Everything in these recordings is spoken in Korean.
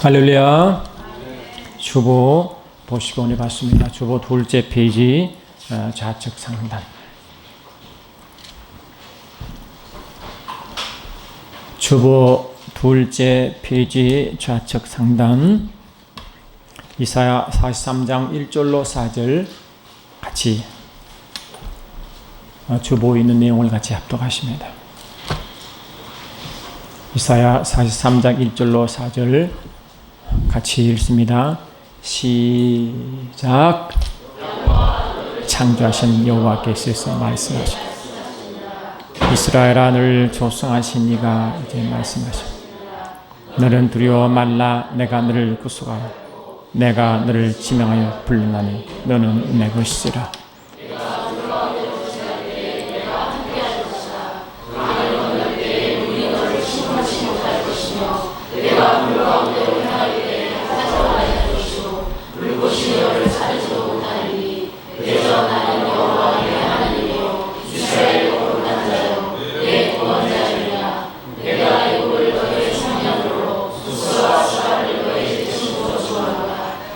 할렐루야. 주보 보시고 오늘 봤습니다. 주보 둘째 페이지 좌측 상단. 주보 둘째 페이지 좌측 상단. 이사야 43장 1절로 4절 같이 주보에 있는 내용을 같이 합독하십니다. 이사야 43장 1절로 4절 같이 읽습니다. 시작. 창조하신 여호와께서 말씀하시오. 이스라엘아, 너를 조성하신 이가 이제 말씀하시오. 너는 두려워 말라. 내가 너를 구속하여 내가 너를 지명하여 불렀나니 너는 내 것이라.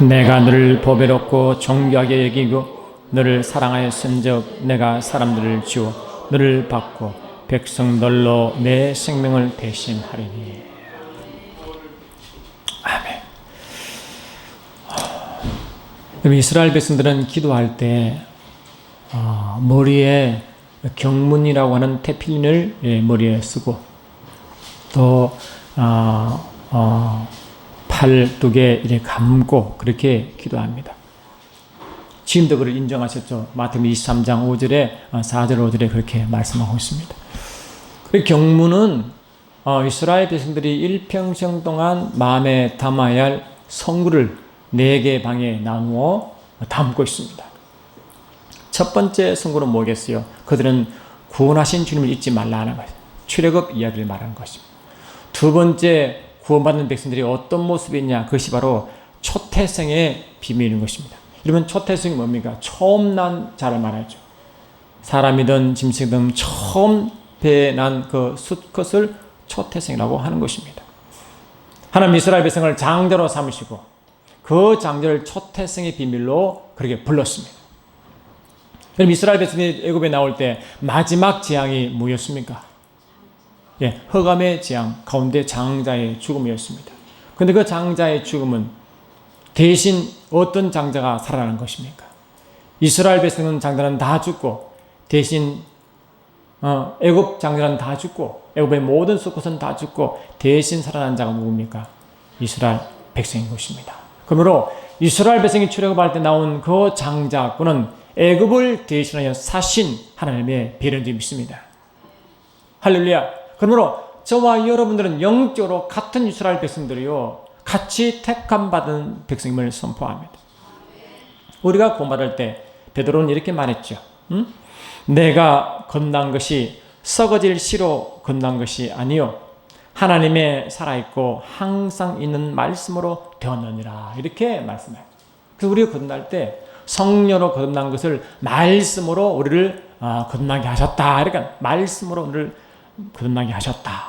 내가 너를 보배롭고 존귀하게 여기고 너를 사랑하였은즉 내가 사람들을 지워 너를 받고 백성들로 내 생명을 대신하리니. 아멘. 이스라엘 백성들은 기도할 때 머리에 경문이라고 하는 테필린을 머리에 쓰고 또 팔 두 개 이렇게 감고 그렇게 기도합니다. 지금도 그걸 인정하셨죠. 마태복음 23장 5절에 4절 5절에 그렇게 말씀하고 있습니다. 그 경문은 이스라엘 백성들이 일평생 동안 마음에 담아야 할 성구를 4개 방에 나누어 담고 있습니다. 첫 번째 성구는 뭐겠어요? 그들은 구원하신 주님을 잊지 말라는 것이에요. 출애굽 이야기를 말하는 것입니다. 두 번째, 구원받는 백성들이 어떤 모습이 있냐, 그것이 바로 초태생의 비밀인 것입니다. 여러분, 초태생이 뭡니까? 처음 난 자를 말하죠. 사람이든 짐승이든 처음 배에 난 그 수컷을 초태생이라고 하는 것입니다. 하나님 이스라엘 백성을 장자로 삼으시고 그 장자를 초태생의 비밀로 그렇게 불렀습니다. 그럼 이스라엘 백성이 애굽에 나올 때 마지막 재앙이 뭐였습니까? 흑암의 재앙 가운데 장자의 죽음이었습니다. 그런데 그 장자의 죽음은 대신 어떤 장자가 살아나는 것입니까? 이스라엘 백성은 장자는 다 죽고 대신 애굽 장자는 다 죽고 애굽의 모든 수컷은 다 죽고 대신 살아난 자가 누굽니까? 이스라엘 백성인 것입니다. 그러므로 이스라엘 백성이 출애굽할 때 나온 그 장자꾼은 애굽을 대신하여 사신 하나님의 배려를 믿습니다. 할렐루야. 그러므로 저와 여러분들은 영적으로 같은 이스라엘 백성들이요, 같이 택함받은 백성임을 선포합니다. 우리가 구원받을 때 베드로는 이렇게 말했죠. 내가 건난 것이 썩어질 씨로 건난 것이 아니요 하나님의 살아있고 항상 있는 말씀으로 되었느니라. 이렇게 말씀해요. 그래서 우리가 건날 때 성령으로 건난 것을 말씀으로 우리를 건나게 하셨다. 그러니까 말씀으로 우리를 건나게 하셨다.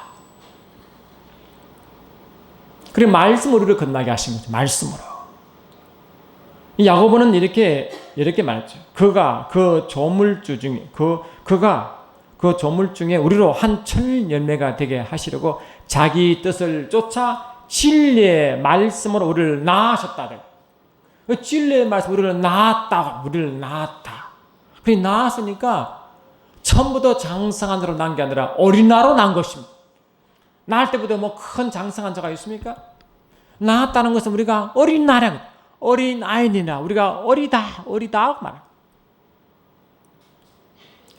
그리고 말씀으로 우리를 건나게 하신 거죠. 말씀으로. 야고보는 이렇게 말했죠. 그가 그 조물주 중에 그가 그 조물 중에 우리로 한 철 열매가 되게 하시려고 자기 뜻을 쫓아 진리의 말씀으로 우리를 낳으셨다. 그 진리의 말씀 우리를 낳았다. 우리를 낳았다. 그래 낳았으니까 처음부터 장성한 자로 난 게 아니라 어린아로 난 것입니다. 낳을 때부터 뭐 큰 장성한 자가 있습니까? 낳았다는 것은 우리가 어린 아이니라 우리가 어리다 말합니다.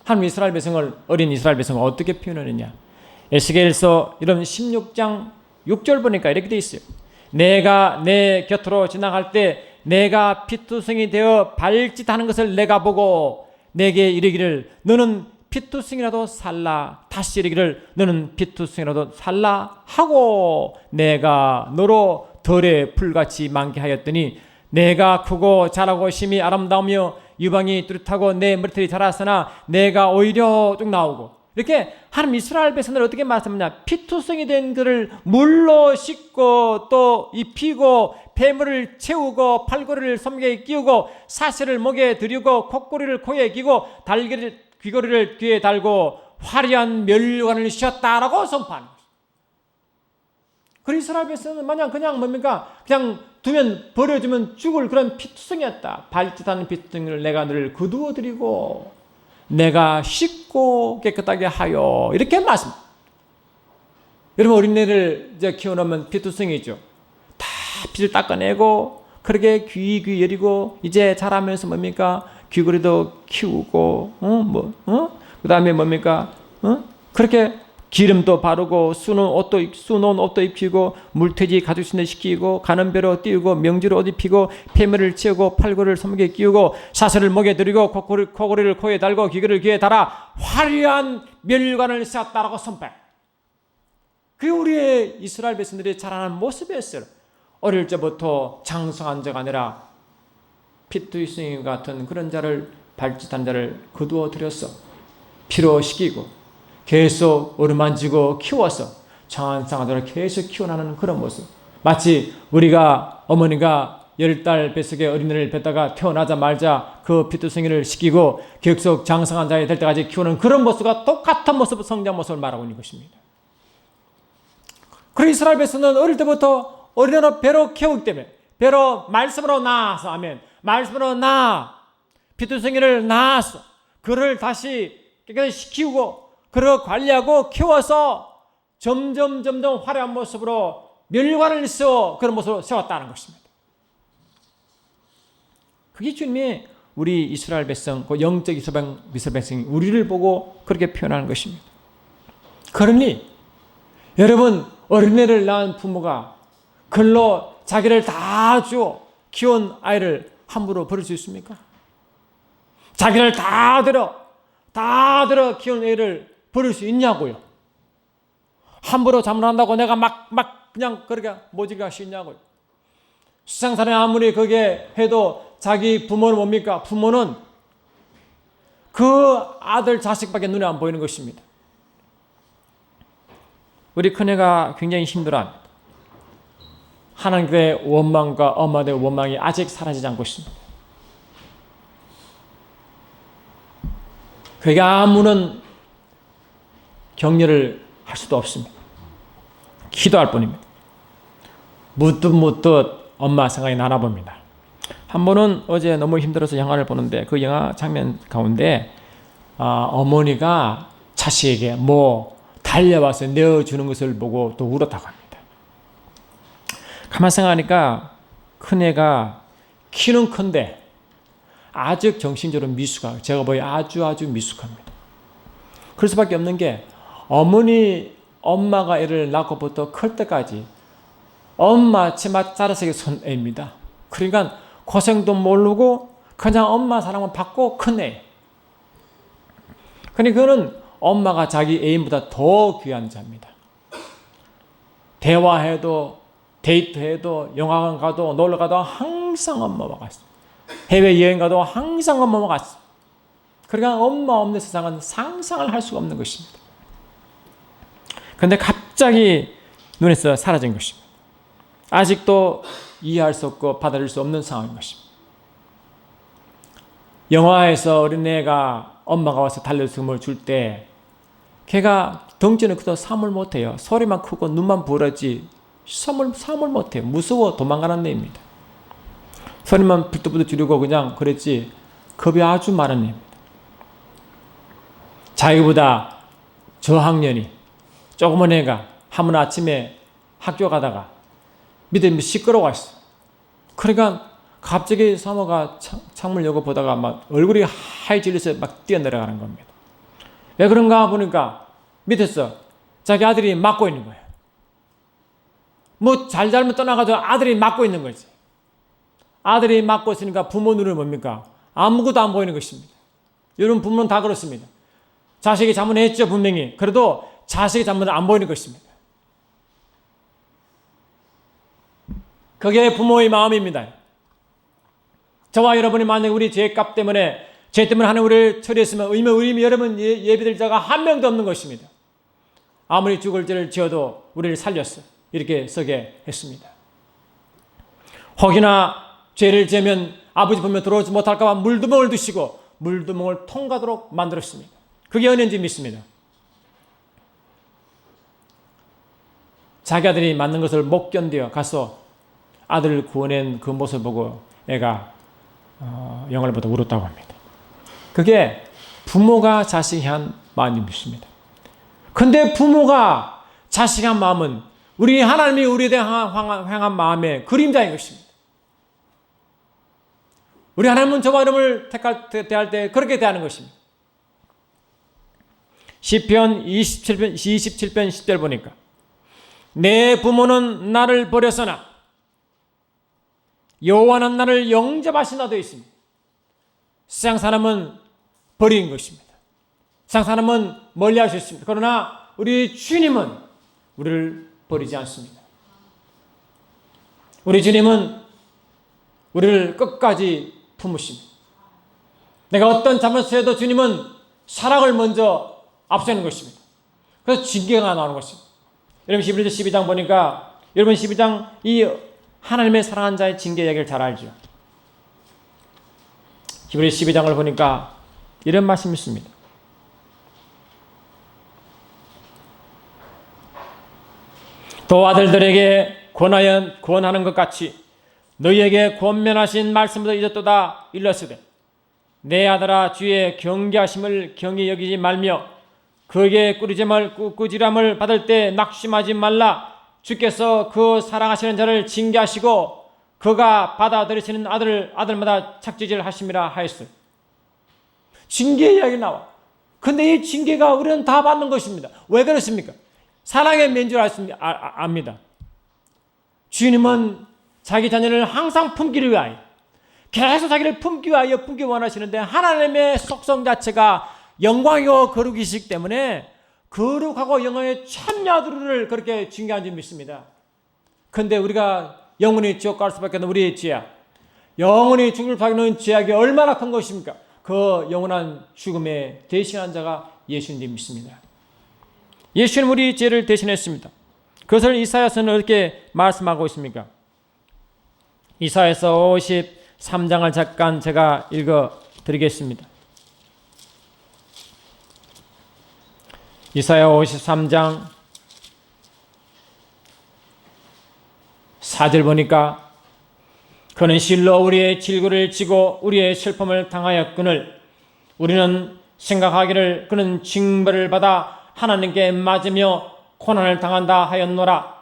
하나님 이스라엘 백성을 어린 이스라엘 백성을 어떻게 표현하느냐? 에스겔서 이런 16장 6절 보니까 이렇게 돼 있어요. 내가 내 곁으로 지나갈 때 내가 피투성이 되어 발짓하는 것을 내가 보고 내게 이르기를 너는 피투성이라도 살라. 다시 이르기를 너는 피투성이라도 살라 하고 내가 너로 덜의 풀같이 많게 하였더니 내가 크고 자라고 심히 아름다우며 유방이 뚜렷하고 내 머리털이 자랐으나 내가 오히려 쭉 나오고 이렇게 하나님 이스라엘 백성들을 어떻게 말씀하냐? 피투성이 된 그를 물로 씻고 또 입히고 폐물을 채우고 팔걸이를 섬기에 끼우고 사슬을 목에 들이고 콧고리를 코에 끼고 귀걸이를 귀에 달고 화려한 멸관을 씌웠다라고 선포하는 것입니다. 그 이스라엘 백성은 마냥 그냥 뭡니까? 그냥 두면 버려주면 죽을 그런 피투성이었다. 발짓하는 피투성이를 내가 늘 거두어드리고 내가 씻고 깨끗하게 하여 이렇게 말씀. 여러분 어린애를 이제 키워놓으면 피투성이죠. 다 피를 닦아내고 그렇게 귀 여리고 이제 자라면서 뭡니까? 귀걸이도 키우고 그 다음에 뭡니까? 그렇게 기름도 바르고 수놓은 옷도 입히고 물돼지 가죽신을 시키고 가는 배로 띄우고 명주로 옷 입히고 폐물을 채우고 팔걸이를 손목에 끼우고 사슬을 목에 들이고 코고리를 코에 달고 귀걸이를 귀에 달아 화려한 멸관을 세웠다라고 선포해. 그게 우리의 이스라엘 백성들이 자라는 모습이었어요. 어릴 때부터 장성한 자가 아니라 피투성이 같은 그런 자를 발짓한 자를 거두어 들였어. 피로 시키고 계속 어루만지고 키워서 장한상하도록 계속 키워나가는 그런 모습. 마치 우리가 어머니가 10달 뱃속에 어린애를 뱉다가 태어나자마자 그 피투성이를 시키고 계속 장성한 자가 될 때까지 키우는 그런 모습과 똑같은 모습, 성장 모습을 말하고 있는 것입니다. 그래서 이스라엘 백성은 어릴 때부터 어린애로 배로 키우기 때문에 배로 말씀으로 낳아서 아멘. 말씀으로 낳아 피투성이를 낳아서 그를 다시 깨끗이 키우고 그를 관리하고 키워서 점점 화려한 모습으로 멸관을 세워 그런 모습으로 세웠다는 것입니다. 그게 주님이 우리 이스라엘 백성, 그 영적 이스라엘 백성이 우리를 보고 그렇게 표현하는 것입니다. 그러니 여러분 어린애를 낳은 부모가 글로 자기를 다 주어 키운 아이를 함부로 버릴 수 있습니까? 자기를 다 들어 키운 애를 버릴 수 있냐고요. 함부로 자문한다고 내가 막 그냥 그렇게 모질게 할 수 있냐고요. 세상사람이 아무리 그게 해도 자기 부모는 뭡니까? 부모는 그 아들 자식밖에 눈에 안 보이는 것입니다. 우리 큰애가 굉장히 힘들어합니다. 하나님의 원망과 엄마의 원망이 아직 사라지지 않고 있습니다. 그에게 아무런 격려를 할 수도 없습니다. 기도할 뿐입니다. 묻듯 엄마 생각이 나나 봅니다. 한 번은 어제 너무 힘들어서 영화를 보는데 그 영화 장면 가운데 어머니가 자식에게 달려와서 내어주는 것을 보고 또 울었다고 합니다. 가만 생각하니까 큰애가 키는 큰데 아직 정신적으로 미숙하고 제가 보기에 아주 미숙합니다. 그럴 수밖에 없는 게 엄마가 애를 낳고부터 클 때까지 엄마 치마 자라색의 손애입니다. 그러니까 고생도 모르고 그냥 엄마 사랑만 받고 큰 애. 그러니까 그거는 엄마가 자기 애인보다 더 귀한 자입니다. 대화해도 데이트해도 영화관 가도 놀러 가도 항상 엄마와 같습니다. 해외여행 가도 항상 엄마와 같습니다. 그러니까 엄마 없는 세상은 상상을 할 수가 없는 것입니다. 그런데 갑자기 눈에서 사라진 것입니다. 아직도 이해할 수 없고 받아들일 수 없는 상황인 것입니다. 영화에서 어린애가 엄마가 와서 달래숨을 줄 때 걔가 덩치는 크도 삼을 못해요. 소리만 크고 눈만 부러지 삼을 못해요. 무서워 도망가는 애입니다. 소리만 불뚝불뚝 지르고 그냥 그랬지 겁이 아주 많은 애입니다. 자기보다 저학년이 조그만 애가 한번 아침에 학교 가다가 밑에 시끄러워 있어. 그러니까 갑자기 사모가 창문을 열고 보다가 막 얼굴이 하얘질려서 막 뛰어내려가는 겁니다. 왜 그런가 보니까 밑에서 자기 아들이 맞고 있는 거예요. 잘잘못 떠나가지고 아들이 맞고 있는 거지. 아들이 맞고 있으니까 부모 눈은 뭡니까? 아무것도 안 보이는 것입니다. 여러분 부모는 다 그렇습니다. 자식이 잘못했죠 분명히. 그래도 자식이 잘못은 안 보이는 것입니다. 그게 부모의 마음입니다. 저와 여러분이 만약 우리 죄값 때문에 죄 때문에 하나님 우리를 처리했으면 우리 여러분 예비될 자가 한 명도 없는 것입니다. 아무리 죽을 죄를 지어도 우리를 살렸어. 이렇게 쓰게 했습니다. 혹이나 죄를 지으면 아버지 보면 들어오지 못할까 봐 물두멍을 두시고 물두멍을 통과하도록 만들었습니다. 그게 은혜인지 믿습니다. 자기 아들이 맞는 것을 못 견뎌 가서 아들을 구원한 그 모습을 보고 애가 영화를 보다 울었다고 합니다. 그게 부모가 자식이 한 마음이 믿습니다. 근데 부모가 자식이 한 마음은 우리 하나님이 우리에 대한 향한 마음의 그림자인 것입니다. 우리 하나님은 저와 여러분을 대할 때 그렇게 대하는 것입니다. 시편 27편 10절 보니까 내 부모는 나를 버렸으나 여호와는 나를 영접하시나 되어 있습니다. 세상 사람은 버린 것입니다. 세상 사람은 멀리 하셨습니다. 그러나 우리 주님은 우리를 버리지 않습니다. 우리 주님은 우리를 끝까지 품으십니다. 내가 어떤 잘못을 해도 주님은 사랑을 먼저 앞세우는 것입니다. 그래서 징계가 나오는 것입니다. 여러분 12장 보니까 여러분 12장 이 하나님의 사랑한 자의 징계 이야기를 잘 알죠. 히브리 12장을 보니까 이런 말씀이 있습니다. 또 아들들에게 권하는 것 같이 너희에게 권면하신 말씀도 잊었도다 일렀으되 내 아들아 주의 경계하심을 경히 여기지 말며 그에게 꾸지람을 받을 때 낙심하지 말라. 주께서 그 사랑하시는 자를 징계하시고 그가 받아들이시는 아들마다 착지질 하심이라 하였어요. 징계 이야기 나와. 근데 이 징계가 우리는 다 받는 것입니다. 왜 그렇습니까? 사랑의 면줄 압니다. 주님은 자기 자녀를 항상 품기를 위하여 계속 자기를 품기 원하시는데 하나님의 속성 자체가 영광이고 거룩이시기 때문에 거룩하고 영광의 참여들을 그렇게 징계한 줄 믿습니다. 근데 우리가 영원히 지옥 갈 수밖에 없는 우리의 죄악, 영원히 죽을 수밖에 없는 죄악이 얼마나 큰 것입니까? 그 영원한 죽음에 대신한 자가 예수님 믿습니다. 예수는 우리 죄를 대신했습니다. 그것을 이사야서는 어떻게 말씀하고 있습니까? 이사야서 53장을 잠깐 제가 읽어드리겠습니다. 이사야 53장 4절 보니까 그는 실로 우리의 질고를 지고 우리의 슬픔을 당하였거늘 우리는 생각하기를 그는 징벌을 받아 하나님께 맞으며 고난을 당한다 하였노라.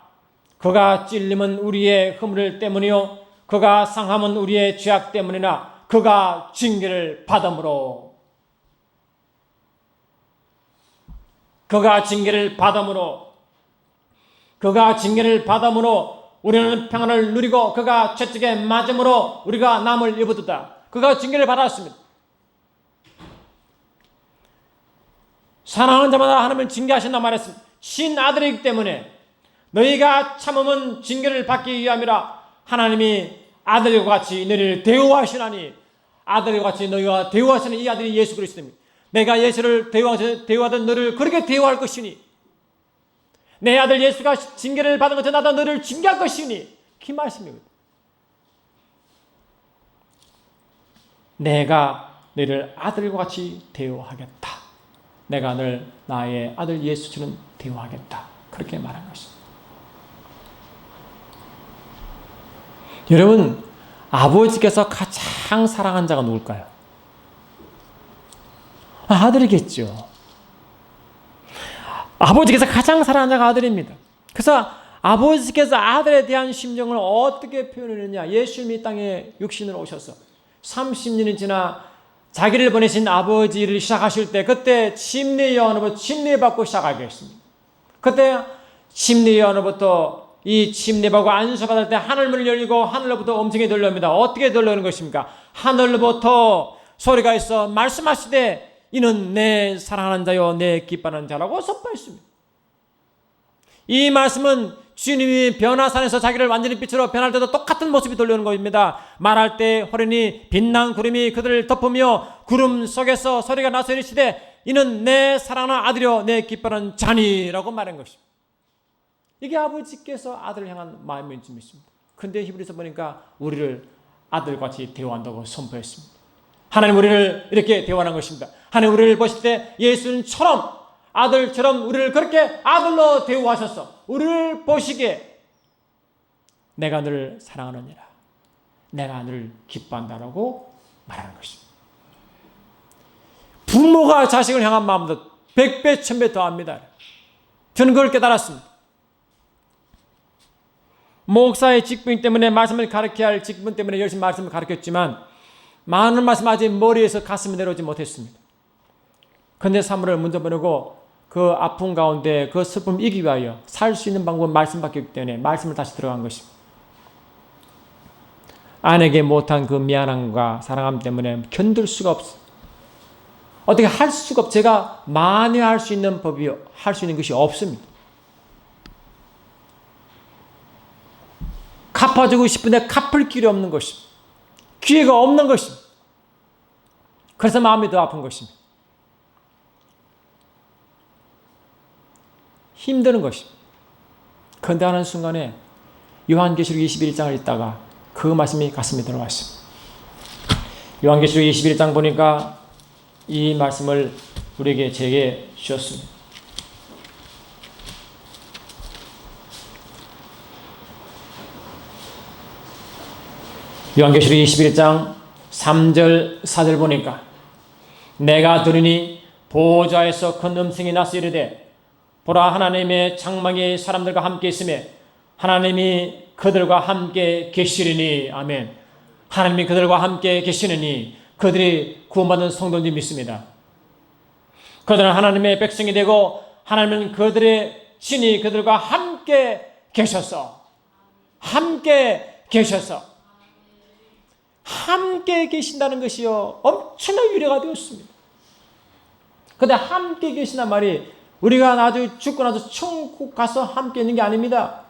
그가 찔림은 우리의 허물 때문이요 그가 상함은 우리의 죄악 때문이나 그가 징계를 받음으로 그가 징계를 받음으로 우리는 평안을 누리고 그가 채찍에 맞음으로 우리가 남을 입었다. 그가 징계를 받았습니다. 사랑하는 자마다 하나님은 징계하신다 말했습니다. 신아들이기 때문에 너희가 참으면 징계를 받기 위함이라. 하나님이 아들과 같이 너희를 대우하시나니 아들과 같이 너희와 대우하시는 이 아들이 예수 그리스도입니다. 내가 예수를 대우하던 너를 그렇게 대우할 것이니 내 아들 예수가 징계를 받은 것처럼 나도 너를 징계할 것이니 그 말씀입니다. 내가 너희를 아들과 같이 대우하겠다. 내가 늘 나의 아들 예수처럼 대우하겠다. 그렇게 말한 것입니다. 여러분, 아버지께서 가장 사랑한 자가 누굴까요? 아들이겠죠. 아버지께서 가장 사랑하는 자가 아들입니다. 그래서 아버지께서 아들에 대한 심정을 어떻게 표현했느냐. 예수님이 이 땅에 육신으로 오셔서 30년이 지나 자기를 보내신 아버지를 시작하실 때 그때 침례요한으로부터 침례받고 시작하겠습니다. 그때 침례요한으로부터 이 침례받고 안수받을 때 하늘문을 열리고 하늘로부터 음성이 들려옵니다. 어떻게 들려오는 것입니까? 하늘로부터 소리가 있어 말씀하시되 이는 내 사랑하는 자요 내 기뻐하는 자라고 선포했습니다. 이 말씀은 주님이 변화산에서 자기를 완전히 빛으로 변할 때도 똑같은 모습이 돌려오는 것입니다. 말할 때 호련히 빛난 구름이 그들을 덮으며 구름 속에서 소리가 나서 이르시되 이는 내 사랑하는 아들이요 내 기뻐하는 자니라고 말한 것입니다. 이게 아버지께서 아들을 향한 마음인 줄 믿습니다. 근데 히브리서 보니까 우리를 아들같이 대우한다고 선포했습니다. 하나님 우리를 이렇게 대우하는 것입니다. 하나님 우리를 보실 때 예수님처럼 아들처럼 우리를 그렇게 아들로 대우하셔서 우리를 보시기에 내가 너를 사랑하느니라, 내가 너를 기뻐한다라고 말하는 것입니다. 부모가 자식을 향한 마음도 100배 1000배 더합니다. 저는 그걸 깨달았습니다. 목사의 직분 때문에 말씀을 가르쳐야 할 직분 때문에 열심히 말씀을 가르쳤지만 많은 말씀 아직 머리에서 가슴에 내려오지 못했습니다. 그런데 사물을 먼저 보내고 그 아픔 가운데 그 슬픔을 이기기 위하여 살 수 있는 방법은 말씀밖에 없기 때문에 말씀을 다시 들어간 것입니다. 아내에게 못한 그 미안함과 사랑함 때문에 견딜 수가 없어. 어떻게 할 수가 없어. 제가 만회할 수 있는 법이 할 수 있는 것이 없습니다. 갚아주고 싶은데 갚을 길이 없는 것입니다. 기회가 없는 것입니다. 그래서 마음이 더 아픈 것입니다. 힘드는 것입니다. 그런데 하는 순간에 요한계시록 21장을 읽다가 그 말씀이 가슴에 들어왔습니다. 요한계시록 21장 보니까 이 말씀을 우리에게 제게 주셨습니다. 요한계시록 21장 3절 4절 보니까 내가 들으니 보호자에서 큰 음성이 나서 이르되 보라 하나님의 장막이 사람들과 함께 있으며 하나님이 그들과 함께 계시리니. 아멘. 하나님이 그들과 함께 계시느니 그들이 구원받은 성도인지 믿습니다. 그들은 하나님의 백성이 되고 하나님은 그들의 신이 그들과 함께 계셔서 함께 계신다는 것이요 엄청난 위로가 되었습니다. 그런데 함께 계신단 말이 우리가 나중에 죽고 나서 천국 가서 함께 있는 게 아닙니다.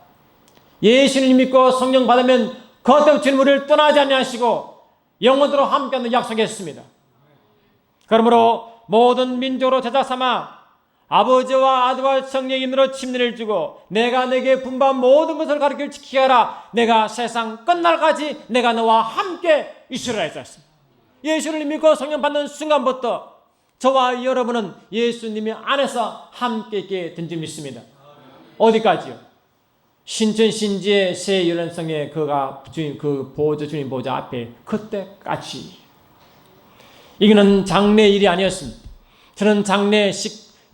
예수님 믿고 성령 받으면 그때부터 주님 우리를 떠나지 아니하시고 영원토록 함께하는 약속했습니다. 그러므로 모든 민족으로 제자 삼아 아버지와 아들과 성령의 이름으로 침례를 주고 내가 내게 분부한 모든 것을 가르쳐 지키게 하라. 내가 세상 끝날까지 내가 너와 함께 있으리라 했습니다. 예수를 믿고 성령 받는 순간부터 저와 여러분은 예수님의 안에서 함께 있게 된 줄 믿습니다. 어디까지요? 신천신지의 새 유연성의 그가 주님 그 보호자 주님 보호자 앞에 그때까지. 이거는 장래 일이 아니었습니다. 저는 장래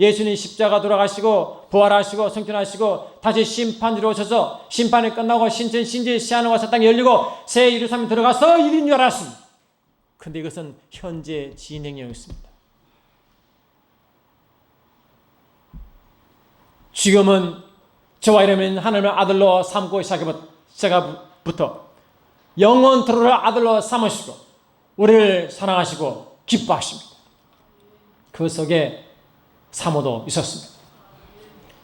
예수님 십자가 돌아가시고 부활하시고 성천하시고 다시 심판으로 오셔서 심판이 끝나고 신천신지의 새하늘과 새 땅이 열리고 새 예루살렘에 들어가서 일인 줄 알았습니다. 그런데 이것은 현재 진행형이었습니다. 지금은 저와 여러분은 하나님을 아들로 삼고 시작부터 영원토록 아들로 삼으시고 우리를 사랑하시고 기뻐하십니다. 그 속에 사모도 있었습니다.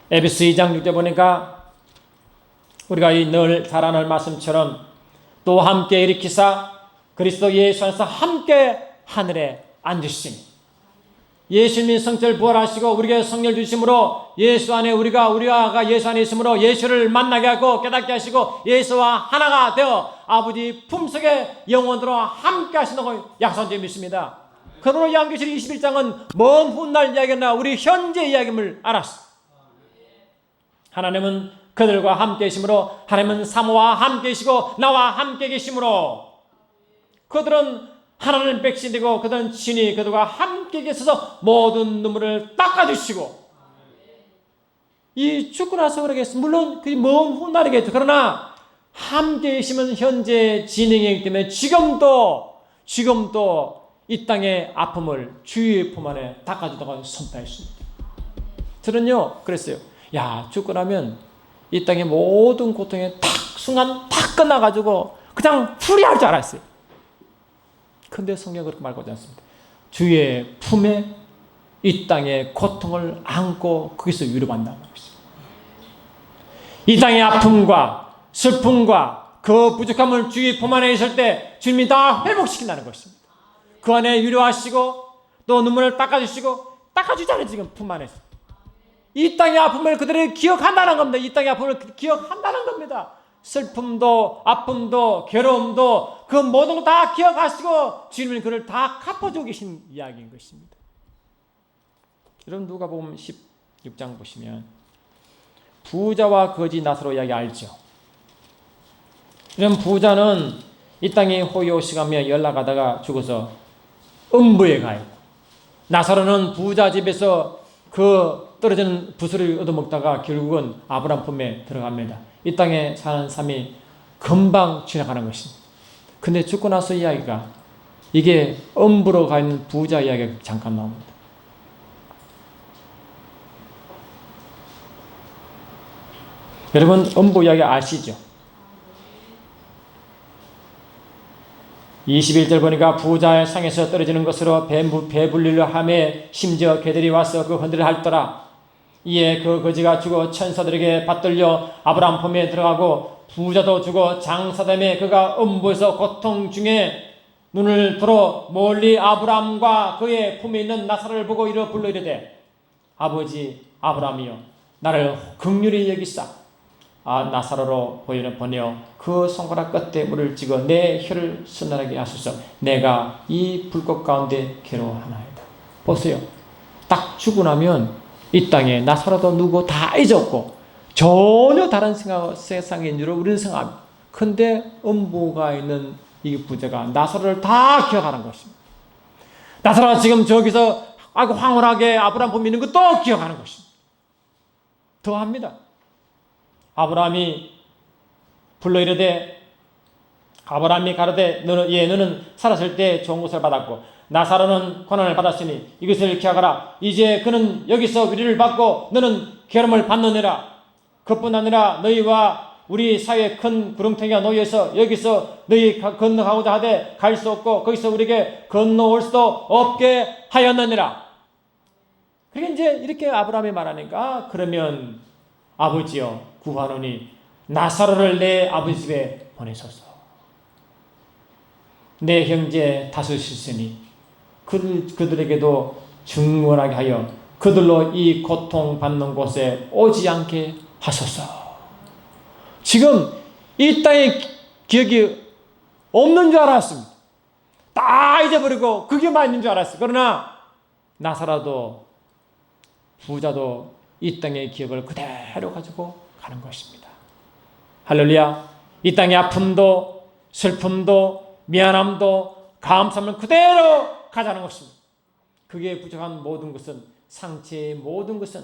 에베소 2장 6절 보니까 우리가 이 늘 자라는 말씀처럼 또 함께 일으키사 그리스도 예수 안에서 함께 하늘에 앉으시니 예수님이 성철 부활하시고 우리에게 성령 주심으로 예수 안에 우리가 예수 안에 있으므로 예수를 만나게 하고 깨닫게 하시고 예수와 하나가 되어 아버지 품속에 영원토록 함께 하신다고 약속한 믿습니다. 그러므로 요한계시록 21장은 먼 훗날 이야기나 우리 현재 이야기임을 알았습니다. 하나님은 그들과 함께 계심으로 하나님은 사모와 함께 계시고 나와 함께 계심으로 그들은 하나님 백성이 되고 그들은 친히 그들과 함께 계셔서 모든 눈물을 닦아주시고 이 죽고 나서 그러겠습니다. 물론 그게 먼 훗날이겠죠. 그러나 함께 계시면 현재 진행이기 때문에 지금도 이 땅의 아픔을 주의 품 안에 닦아주다가 선포했습니다. 저는요 그랬어요. 야 죽고 나면 이 땅의 모든 고통이 순간 탁 끝나가지고 그냥 풀이할 줄 알았어요. 근데 성경은 그렇게 말하지 않습니다. 주의 품에 이 땅의 고통을 안고 거기서 위로받는다는 것입니다. 이 땅의 아픔과 슬픔과 그 부족함을 주의 품 안에 있을 때 주님이 다 회복시킨다는 것입니다. 그 안에 위로하시고 또 눈물을 닦아주잖아요. 지금 품 안에서. 이 땅의 아픔을 그들이 기억한다는 겁니다. 이 땅의 아픔을 기억한다는 겁니다. 슬픔도 아픔도 괴로움도 그 모든 거 다 기억하시고 주님은 그를 다 갚아주고 계신 이야기인 것입니다. 여러분 누가복음 16장 보시면 부자와 거지 나사로 이야기 알죠? 이런 부자는 이 땅에 호요시가며 연락하다가 죽어서 음부에 가 있고, 나사로는 부자 집에서 그 떨어지는 부스를 얻어먹다가 결국은 아브라함 품에 들어갑니다. 이 땅에 사는 삶이 금방 지나가는 것입니다. 근데 죽고 나서 이야기가 이게 음부로 가 있는 부자 이야기가 잠깐 나옵니다. 여러분 음부 이야기 아시죠? 21절 보니까 부자의 상에서 떨어지는 것으로 배불리려 하매 심지어 개들이 와서 그 흔들을 핥더라. 이에 그 거지가 죽어 천사들에게 받들려 아브라함 품에 들어가고 부자도 죽어 장사됨에 그가 음부에서 고통 중에 눈을 들어 멀리 아브라함과 그의 품에 있는 나사로를 보고 이르 불러 이르되 아버지 아브라함이여 나를 긍휼히 여기사 나사로로 보내어 그 손가락 끝에 물을 찍어 내 혀를 서늘하게 하소서. 내가 이 불꽃 가운데 괴로워하나이다. 보세요. 딱 죽고 나면 이 땅에 나사로도 누구 다 잊었고 전혀 다른 세상인 줄 우리는 생각합니다. 근데 음부가 있는 이 부자가 나사로를 다 기억하는 것입니다. 나사로가 지금 저기서 아주 황홀하게 아브라함 품에 있는 것도 기억하는 것입니다. 더합니다. 아브라함이 불러 이르되 아브라함이 가로되 너는 살았을 때 좋은 것을 받았고 나사로는 고난을 받았으니 이것을 기억하라. 이제 그는 여기서 위로를 받고 너는 괴로움을 받느니라. 그뿐 아니라 너희와 우리 사이에 큰 구렁텅이가 놓여서 여기서 너희 건너가고자 하되 갈 수 없고 거기서 우리에게 건너올 수도 없게 하였느니라. 그러니까 이제 이렇게 아브라함이 말하니까 그러면 아버지여 구하노니 나사로를 내 아버지 집에 보내소서. 내 형제 다섯이 있으니 그들에게도 증언하게 하여 그들로 이 고통받는 곳에 오지 않게 하소서. 지금 이 땅에 기억이 없는 줄 알았습니다. 다 잊어버리고 그게만 있는 줄 알았어요. 그러나 나사로도 부자도 이 땅의 기억을 그대로 가지고 가는 것입니다. 할렐루야. 이 땅의 아픔도 슬픔도 미안함도 감사함을 그대로 가자는 것입니다. 그게 부족한 모든 것은 상처의 모든 것은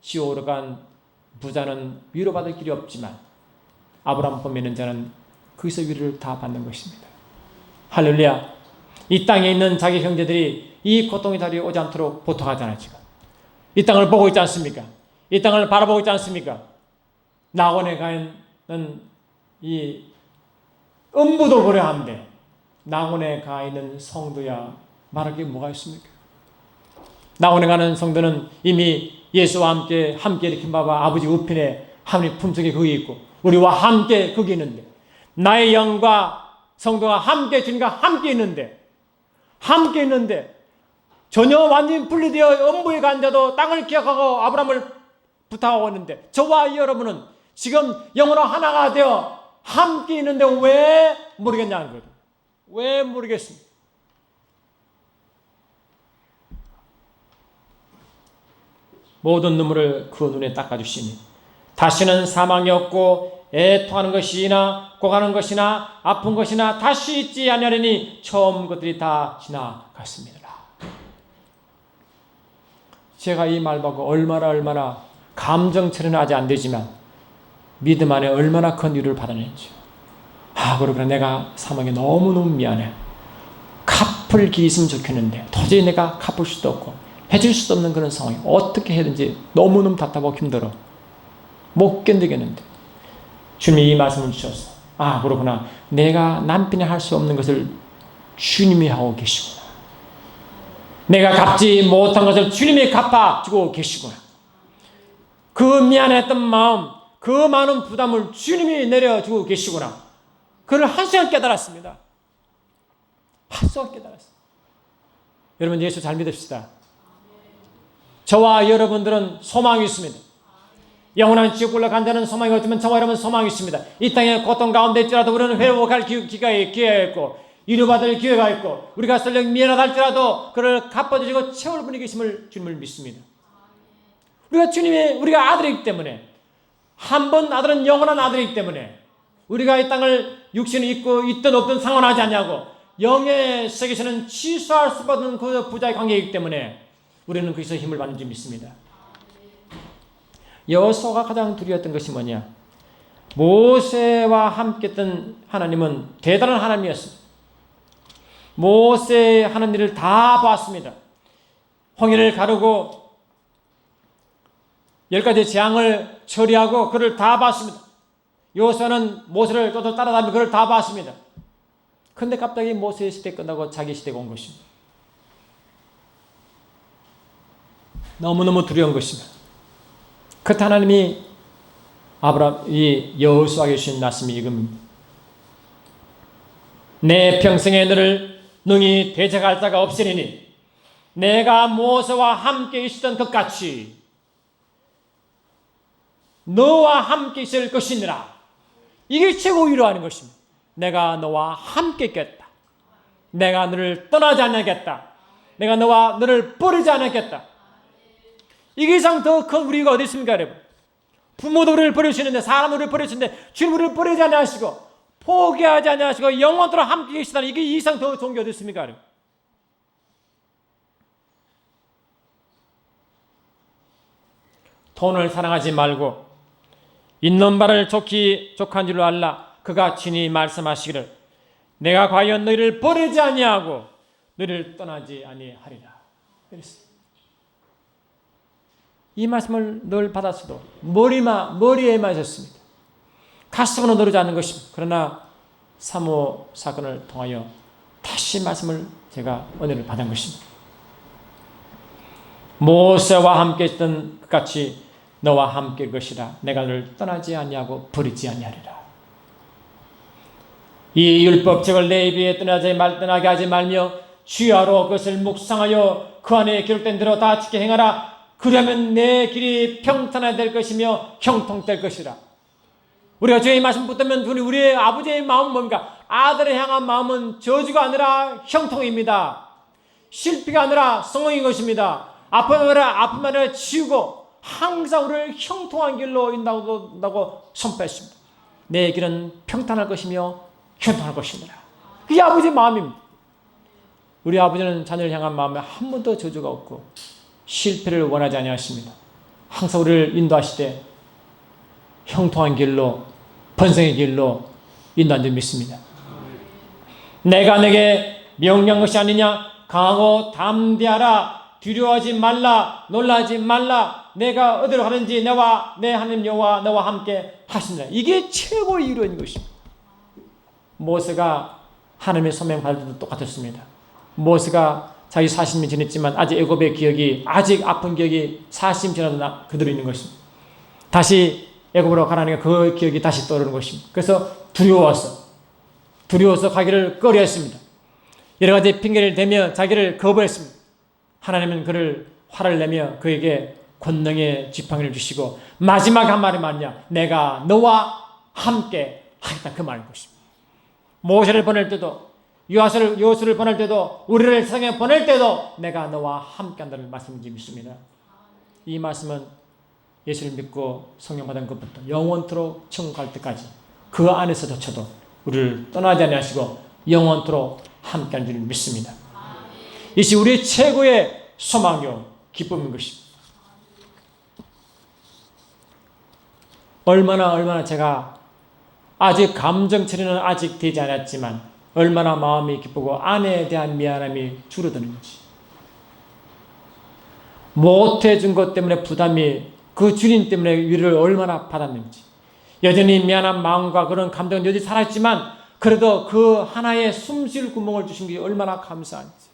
시오로 간 부자는 위로받을 길이 없지만 아브라함 품에 있는 자는 거기서 위로를 다 받는 것입니다. 할렐루야. 이 땅에 있는 자기 형제들이 이 고통의 자리에 오지 않도록 보통하잖아요. 지금 이 땅을 보고 있지 않습니까? 이 땅을 바라보고 있지 않습니까? 낙원에 가 있는 이 음부도 그러한데 낙원에 가 있는 성도야 말할 게 뭐가 있습니까? 낙원에 가는 성도는 이미 예수와 함께 일으킨 바와 아버지 우편에 하나님 품속에 거기 있고 우리와 함께 거기 있는데 나의 영과 성도가 함께 주님과 함께 있는데 전혀 완전히 분리되어 음부에 간 자도 땅을 기억하고 아브라함을 부탁하고 있는데 저와 여러분은 지금 영으로 하나가 되어 함께 있는데 왜 모르겠냐는 거죠. 왜 모르겠습니까? 모든 눈물을 그 눈에 닦아주시니 다시는 사망이 없고 애통하는 것이나 고가는 것이나 아픈 것이나 다시 있지 아니하리니 처음 것들이 다 지나갔습니다. 제가 이 말 보고 얼마나 감정 처리는 아직 안 되지만 믿음 안에 얼마나 큰 위로를 받아냈죠. 그러구나. 내가 사망에 너무너무 미안해. 갚을 길이 있으면 좋겠는데 도저히 내가 갚을 수도 없고 해줄 수도 없는 그런 상황이 어떻게 해야든지 너무너무 답답하고 힘들어. 못 견디겠는데 주님이 이 말씀을 주셔서 그렇구나. 내가 남편이 할 수 없는 것을 주님이 하고 계시구나. 내가 갚지 못한 것을 주님이 갚아주고 계시구나. 그 미안했던 마음, 그 많은 부담을 주님이 내려주고 계시구나. 그를 한순간 깨달았습니다. 한순간 깨달았습니다. 여러분, 예수 잘 믿읍시다. 저와 여러분들은 소망이 있습니다. 영원한 지옥불로 간다는 소망이 없지만 저와 여러분 소망이 있습니다. 이 땅의 고통 가운데 있더라도 우리는 회복할 기회가 있고 위로받을 기회가 있고 우리가 설령 미안하다 할지라도 그를 갚아주시고 채울 분이 계심을 주님을 믿습니다. 우리가 아들이기 때문에 한 번 아들은 영원한 아들이기 때문에 우리가 이 땅을 육신이 있고 있든 없든 상관하지 않냐고 영의 세계에서는 취소할 수 없는 그 부자의 관계이기 때문에 우리는 거기서 힘을 받는 줄 믿습니다. 여호수아가 가장 두려웠던 것이 뭐냐? 모세와 함께 했던 하나님은 대단한 하나님이었습니다. 모세의 하는 일을 다 봤습니다. 홍해를 가르고 10가지 재앙을 처리하고 그를 다 봤습니다. 여호수아는 모세를 또 따라다니며 그를 다 봤습니다. 그런데 갑자기 모세의 시대 끝나고 자기 시대가 온 것입니다. 너무너무 두려운 것입니다. 그때 하나님이 이 여호수아에게 주신 말씀이 이겁니다. 내 평생에 너를 능히 대적할 자가 없으리니 내가 모세와 함께 있었던 것 같이 너와 함께 있을 것이니라. 이게 최고 위로하는 것입니다. 내가 너와 함께 있겠다. 내가 너를 떠나지 않겠다. 내가 너를 버리지 않겠다. 이게 이상 더 큰 우리가 어디 있습니까, 여러분? 부모도 우리를 버리시는데, 사람도 우리를 버리시는데, 주님 우리를 버리지 않으시고, 포기하지 않으시고, 영원토록 함께 계시다는 이게 이상 더 좋은 게 어디 있습니까, 여러분? 돈을 사랑하지 말고, 있는 바를 족한 줄로 알라. 그가 친히 말씀하시기를, 내가 과연 너희를 버리지 아니하고, 너희를 떠나지 아니하리라. 그랬습니다. 이 말씀을 늘 받았어도 머리에만 있었습니다. 가슴으로 누르지 않는 것입니다. 그러나 사모 사건을 통하여 다시 말씀을 제가 은혜를 받은 것입니다. 모세와 함께 있던 것 같이 너와 함께 것이라. 내가 너를 떠나지 아니하고 버리지 아니하리라. 이 율법책을 내 입에 떠나게 하지 말며 주야로 그것을 묵상하여 그 안에 기록된 대로 다 지켜 행하라. 그러면 내 길이 평탄하될 것이며 형통될 것이라. 우리가 주의 말씀 붙들면 우리의 아버지의 마음은 뭡니까? 아들을 향한 마음은 저주가 아니라 형통입니다. 실패가 아니라 성공인 것입니다. 아픔을 아니라 치우고 항상 우리를 형통한 길로 인도한다고 선포했습니다. 내 길은 평탄할 것이며 형통할 것이니라. 그게 아버지의 마음입니다. 우리 아버지는 자녀를 향한 마음에 한 번도 저주가 없고 실패를 원하지 아니하십니다. 항상 우리를 인도하시되 형통한 길로 번성의 길로 인도한 줄 믿습니다. 내가 내게 명령한 것이 아니냐? 강하고 담대하라. 두려워하지 말라. 놀라지 말라. 내가 어디로 가는지 내와 내 하나님 여호와 너와 함께 하신다. 이게 최고의 이루어진 것입니다. 모세가 하나님의 소명 받을 때도 똑같았습니다. 모세가 자기 40년 지냈지만 아직 애굽의 기억이 아직 아픈 기억이 40년 지나도 그대로 있는 것입니다. 다시 애굽으로 가라니까 그 기억이 다시 떠오르는 것입니다. 그래서 두려워서 가기를 꺼려했습니다. 여러 가지 핑계를 대며 자기를 거부했습니다. 하나님은 그를 화를 내며 그에게 권능의 지팡이를 주시고 마지막 한 말이 뭐냐? 내가 너와 함께 하겠다. 그 말인 것입니다. 모세를 보낼 때도 여호수아를 보낼 때도 우리를 세상에 보낼 때도 내가 너와 함께 한다는 말씀인지 믿습니다. 이 말씀은 예수를 믿고 성령 받은 것부터 영원토록 천국 갈 때까지 그 안에서 저쳐도 우리를 떠나지 아니하시고 영원토록 함께 한 줄 믿습니다. 이것이 우리의 최고의 소망이요 기쁨인 것입니다. 얼마나 제가 아직 감정 처리는 아직 되지 않았지만 얼마나 마음이 기쁘고 아내에 대한 미안함이 줄어드는지, 못해준 것 때문에 부담이 그 주님 때문에 위로를 얼마나 받았는지, 여전히 미안한 마음과 그런 감정은 여전히 살아있지만 그래도 그 하나의 숨쉴 구멍을 주신 게 얼마나 감사한지.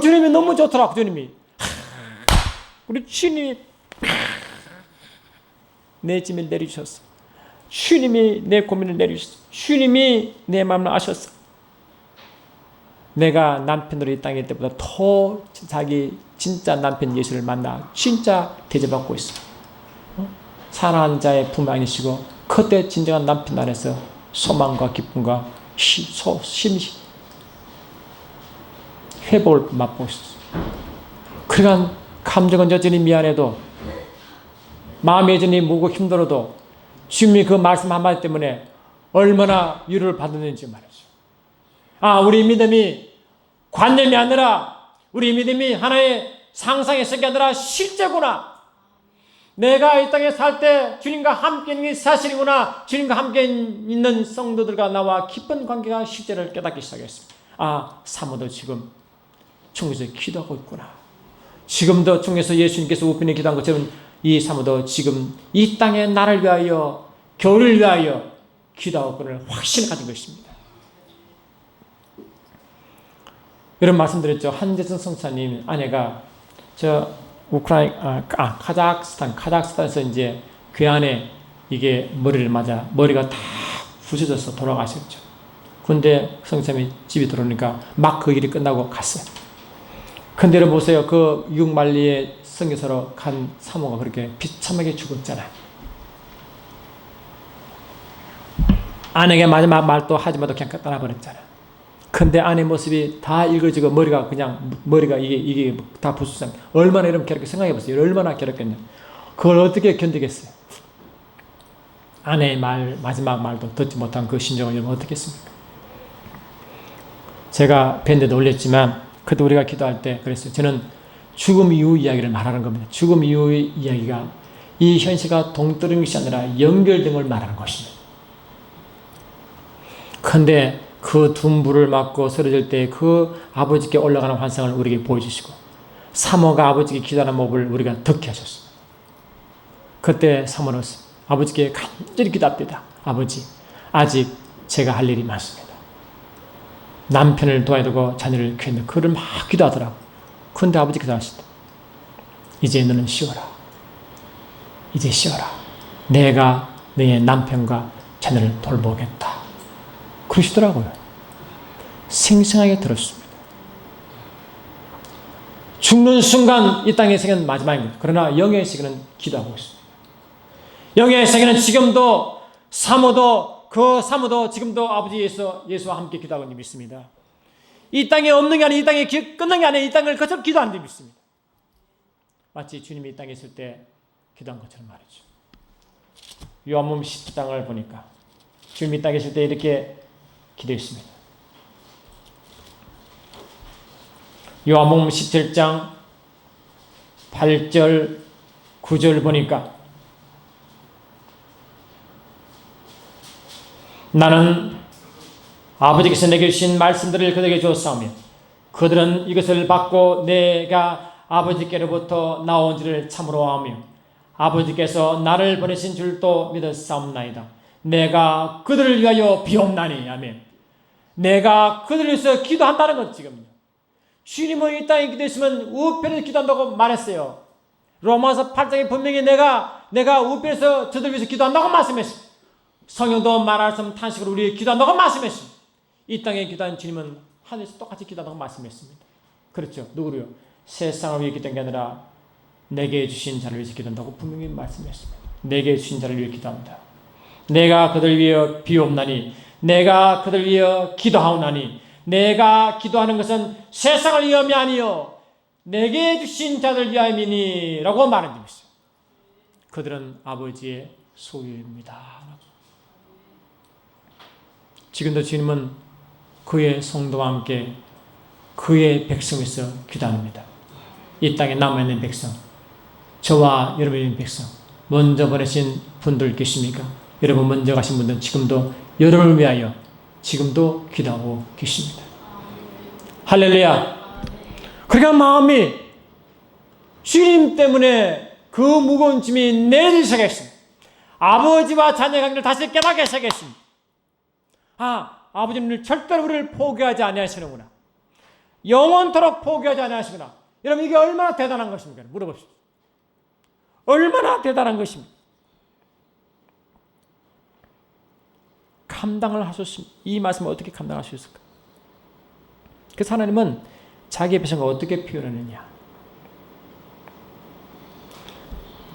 주님이 너무 좋더라고. 주님이 우리 주님이 내 짐을 내리셨어. 주님이 내 고민을 내리셨어. 주님이 내 마음을 아셨어. 내가 남편으로 이 땅에 때보다 더 자기 진짜 남편 예수를 만나 진짜 대접받고 있어. 사랑하는 자의 품에 안기시고 그때 진정한 남편 안에서 소망과 기쁨과 회복을 맛보고 있었어. 그러니까 감정은 여전히 미안해도 마음이 여전히 무겁고 힘들어도 주님이 그 말씀 한마디 때문에 얼마나 위로를 받았는지 말이죠. 우리 믿음이 관념이 아니라 우리 믿음이 하나의 상상의 세계가 아니라 실제구나. 내가 이 땅에 살 때 주님과 함께 있는 게 사실이구나. 주님과 함께 있는 성도들과 나와 깊은 관계가 실제를 깨닫기 시작했습니다. 사모도 지금 중에서 기도하고 있구나. 지금도 중에서 예수님께서 우편에 기도한 것처럼 이 사모도 지금 이 땅에 나를 위하여 교회를 위하여 기도하고 있구나 확신을 가진 것입니다. 이런 말씀드렸죠. 한재선 성사님 아내가 카자흐스탄에서 이제 괴한에 이게 머리를 맞아 머리가 다 부서져서 돌아가셨죠. 근데 성사님이 집에 들어오니까 막 그 일이 끝나고 갔어요. 근데 여러분 보세요. 그 육만리의 선교사로 간 사모가 그렇게 비참하게 죽었잖아요. 아내에게 마지막 말도 하지마도 그냥 떠나버렸잖아요. 근데 아내 모습이 다 일그러지고 머리가 이게 다 부수잖아요. 얼마나 이러면 괴롭게 생각해보세요. 얼마나 괴롭겠냐. 그걸 어떻게 견디겠어요. 아내의 마지막 말도 듣지 못한 그 심정을 여러분 어떻게 했습니까? 제가 밴드도 올렸지만 그때 우리가 기도할 때 그랬어요. 저는 죽음 이후 이야기를 말하는 겁니다. 죽음 이후의 이야기가 이 현실과 동떨어진 것이 아니라 연결된 걸 말하는 것입니다. 근데 그 둔불을 맞고 쓰러질 때 그 아버지께 올라가는 환상을 우리에게 보여주시고 사모가 아버지께 기도하는 모습을 우리가 듣게 하셨습니다. 그때 사모는 아버지께 간절히 기도합니다. 아버지, 아직 제가 할 일이 많습니다. 남편을 도와야 되고 자녀를 키우는데 그를 막 기도하더라고. 근데 아버지께서 하시다. 이제 너는 쉬어라. 이제 쉬어라. 내가 너의 남편과 자녀를 돌보겠다. 그러시더라고요. 생생하게 들었습니다. 죽는 순간 이 땅의 세계는 마지막입니다. 그러나 영의 세계는 기도하고 있습니다. 영의 세계는 지금도 사모도 지금도 아버지 예수와 함께 기도하고 있는 믿습니다. 이 땅에 없는 게 아니라 이 땅에 끝난 게 아니라 이 땅을 거쳐 기도하는 데 믿습니다. 마치 주님이 이 땅에 있을 때 기도한 것처럼 말이죠. 요한복음 10장을 보니까 주님이 이 땅에 있을 때 이렇게 기도했습니다. 요한복음 17장 8절 9절 보니까 나는 아버지께서 내게 주신 말씀들을 그들에게 주었사오며 그들은 이것을 받고 내가 아버지께로부터 나온 줄을 참으로 아며 아버지께서 나를 보내신 줄도 믿었사옵나이다. 내가 그들을 위하여 비옵나니. 아멘. 내가 그들을 위해서 기도한다는 것 지금. 주님은 이 땅에 기도했으면 우편에서 기도한다고 말했어요. 로마서 8장에 분명히 내가 우편에서 저들 위해서 기도한다고 말씀했습니다. 성령도 말하셨으면 탄식으로 우리 기도한다고 말씀했습니다. 이 땅에 기도한 주님은 하늘에서 똑같이 기도한다고 말씀했습니다. 그렇죠. 누구로요? 세상을 위해 기도한 게 아니라 내게 주신 자를 위해서 기도한다고 분명히 말씀했습니다. 내게 주신 자를 위해 기도합니다. 내가 그들 위해 비옵나니 내가 그들 위해 기도하오나니 내가 기도하는 것은 세상을 위함이 아니요 내게 주신 자들 위함이니 라고 말한 적이 있어요. 그들은 아버지의 소유입니다. 지금도 주님은 그의 성도와 함께 그의 백성에서 기도합니다. 이 땅에 남아있는 백성, 저와 여러분의 백성, 먼저 보내신 분들 계십니까? 여러분 먼저 가신 분들은 지금도 여러분을 위하여 지금도 기도하고 계십니다. 할렐루야. 그러니까 마음이 주님 때문에 그 무거운 짐이 내리기 시작했습니다. 아버지와 자녀 관계를 다시 깨닫게 시작했습니다. 아버지는 절대로 우리를 포기하지 아니하시는구나. 영원토록 포기하지 아니하시구나. 여러분 이게 얼마나 대단한 것입니까? 물어봅시다. 얼마나 대단한 것입니까? 감당을 할 수 있습니까? 이 말씀을 어떻게 감당할 수 있을까? 그래서 하나님은 자기의 백성을 어떻게 표현하느냐.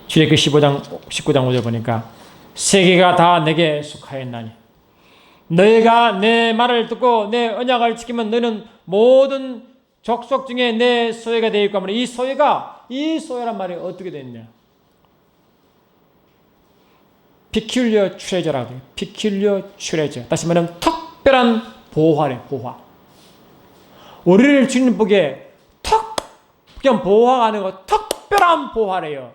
출애굽기 19장 5절 보니까 세계가 다 내게 속하였나니 너희가 내 말을 듣고 내 언약을 지키면 너희는 모든 족속 중에 내 소유가 되어 있고 하면 이 소유란 말이 어떻게 됐냐? peculiar treasure라고 해요. peculiar treasure. 다시 말하면 특별한 보화래, 보화. 우리를 주님 보기에 그냥 보화가 아니고 특별한 보화래요.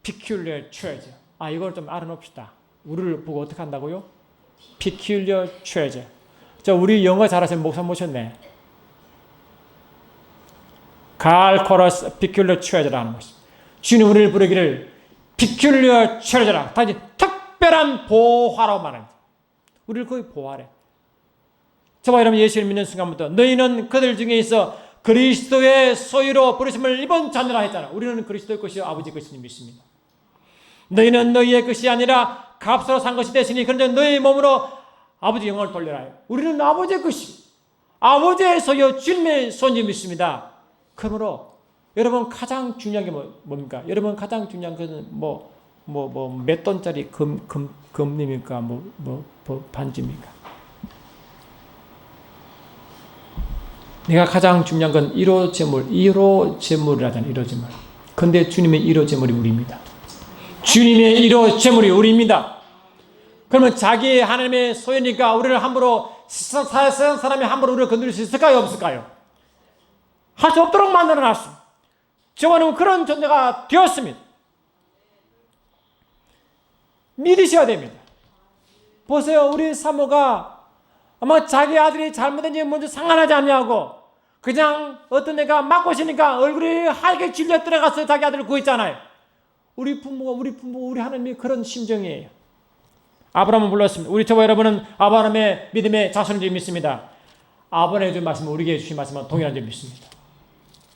peculiar treasure. 이걸 좀 알아놓읍시다. 우리를 보고 어떻게 한다고요? peculiar treasure. 우리 영어 잘하시는 목사 모셨네. 갈코러스 peculiar treasure라는 것입니다. 주님 우리를 부르기를 peculiar treasure라. 다시 특별한 보화라고 말합니다. 우리를 거의 보화래. 저와 여러분 예수를 믿는 순간부터 너희는 그들 중에 있어 그리스도의 소유로 부르심을 입은 자녀라 했잖아. 우리는 그리스도의 것이요 아버지 것이니 믿습니다. 너희는 너희의 것이 아니라 값으로 산 것이 되시니 그런데 너희 몸으로 아버지 영광을 돌려라. 우리는 아버지의 것이 아버지의 소유 주님의 손이 믿습니다. 그러므로 여러분 가장 중요한 게 뭡니까? 여러분 가장 중요한 것은 몇 돈짜리 금입니까? 반지입니까? 내가 가장 중요한 건 1호 재물이라잖아요. 1호 재물. 근데 주님의 1호 재물이 우리입니다. 주님의 1호 재물이 우리입니다. 그러면 자기 하나님의 소유니까 우리를 함부로 세상 사람이 함부로 우리를 건드릴 수 있을까요? 없을까요? 할 수 없도록 만들어놨습니다. 저와는 그런 존재가 되었습니다. 믿으셔야 됩니다. 보세요. 우리 사모가 아마 자기 아들이 잘못된지 먼저 상관하지 않냐고 그냥 어떤 애가 맞고 있으니까 얼굴이 하얗게 질려 들어가서 자기 아들을 구했잖아요. 우리 하나님이 그런 심정이에요. 아브라함을 불렀습니다. 저와 여러분은 아브라함의 믿음의 자손인 줄 믿습니다. 아브라함의 주 말씀은 우리에게 주신 말씀은 동일한 줄 믿습니다.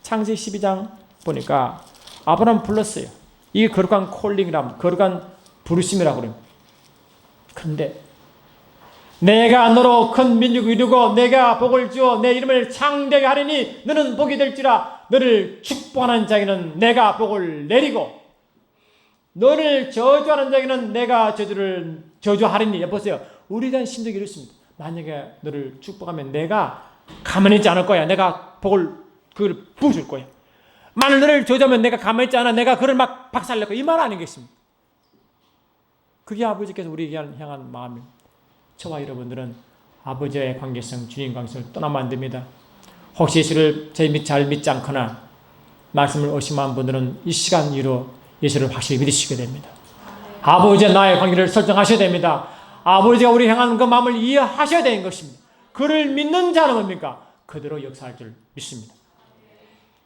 창세기 12장 보니까 아브라함 불렀어요. 이게 거룩한 콜링이라면 거룩한 부르심이라고 그래요. 그런데 내가 너로 큰 민족을 이루고 내가 복을 주어 내 이름을 창대하게 하리니 너는 복이 될지라 너를 축복하는 자에게는 내가 복을 내리고 너를 저주하는 자에게는 내가 저주하리니. 보세요. 우리에 대한 심정이 이렇습니다. 만약에 너를 축복하면 내가 가만히 있지 않을 거야. 내가 그걸 부어줄 거야. 만일 너를 저주하면 내가 가만히 있지 않아. 내가 그를 막 박살낼 거야. 이 말 아니겠습니까? 그게 아버지께서 우리에게 향한 마음입니다. 저와 여러분들은 아버지의 관계성, 주님 관계성을 떠나면 안 됩니다. 혹시 예수를 잘 믿지 않거나 말씀을 의심한 분들은 이 시간 이후로 예수를 확실히 믿으시게 됩니다. 아버지와 나의 관계를 설정하셔야 됩니다. 아버지가 우리 향하는 그 마음을 이해하셔야 되는 것입니다. 그를 믿는 자는 뭡니까? 그대로 역사할 줄 믿습니다.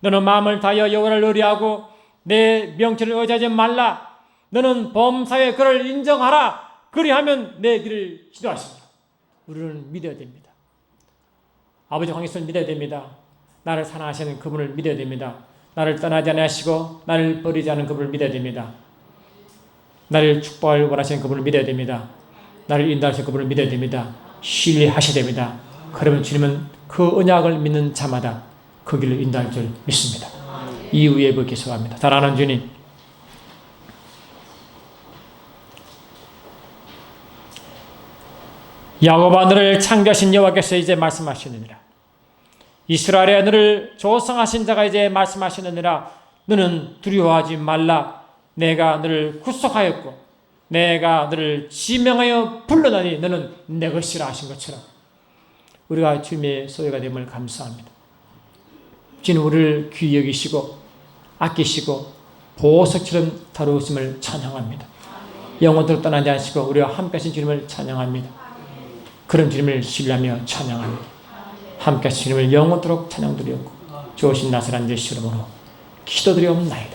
너는 마음을 다하여 여호와를 의뢰하고 내 명철을 의지하지 말라. 너는 범사에 그를 인정하라. 그리하면 내 길을 지도하시리라. 우리는 믿어야 됩니다. 아버지 관계성을 믿어야 됩니다. 나를 사랑하시는 그분을 믿어야 됩니다. 나를 떠나지 않으시고 나를 버리지 않은 그분을 믿어야 됩니다. 나를 축복하려고 원하시는 그분을 믿어야 됩니다. 나를 인도하시는 그분을 믿어야 됩니다. 신뢰하셔야 됩니다. 그러면 주님은 그 언약을 믿는 자마다 그 길을 인도할 줄 믿습니다. 이후에 뵙기 소원합니다. 사랑하는 주님, 야곱아 너를 창조하신 여호와께서 이제 말씀하시느니라. 이스라엘에 너를 조성하신 자가 이제 말씀하시느니라. 너는 두려워하지 말라. 내가 너를 구속하였고 내가 너를 지명하여 불러나니 너는 내 것이라 하신 것처럼 우리가 주님의 소유가 됨을 감사합니다. 주님 우리를 귀히 여기시고 아끼시고 보석처럼 다루심을 찬양합니다. 영원토록 떠나지 않으시고 우리와 함께 하신 주님을 찬양합니다. 그런 주님을 신뢰하며 찬양합니다. 함께 하신 주님을 영원토록 찬양드리옵고 주오신 나사렛 예수 이름으로 기도드리옵나이다.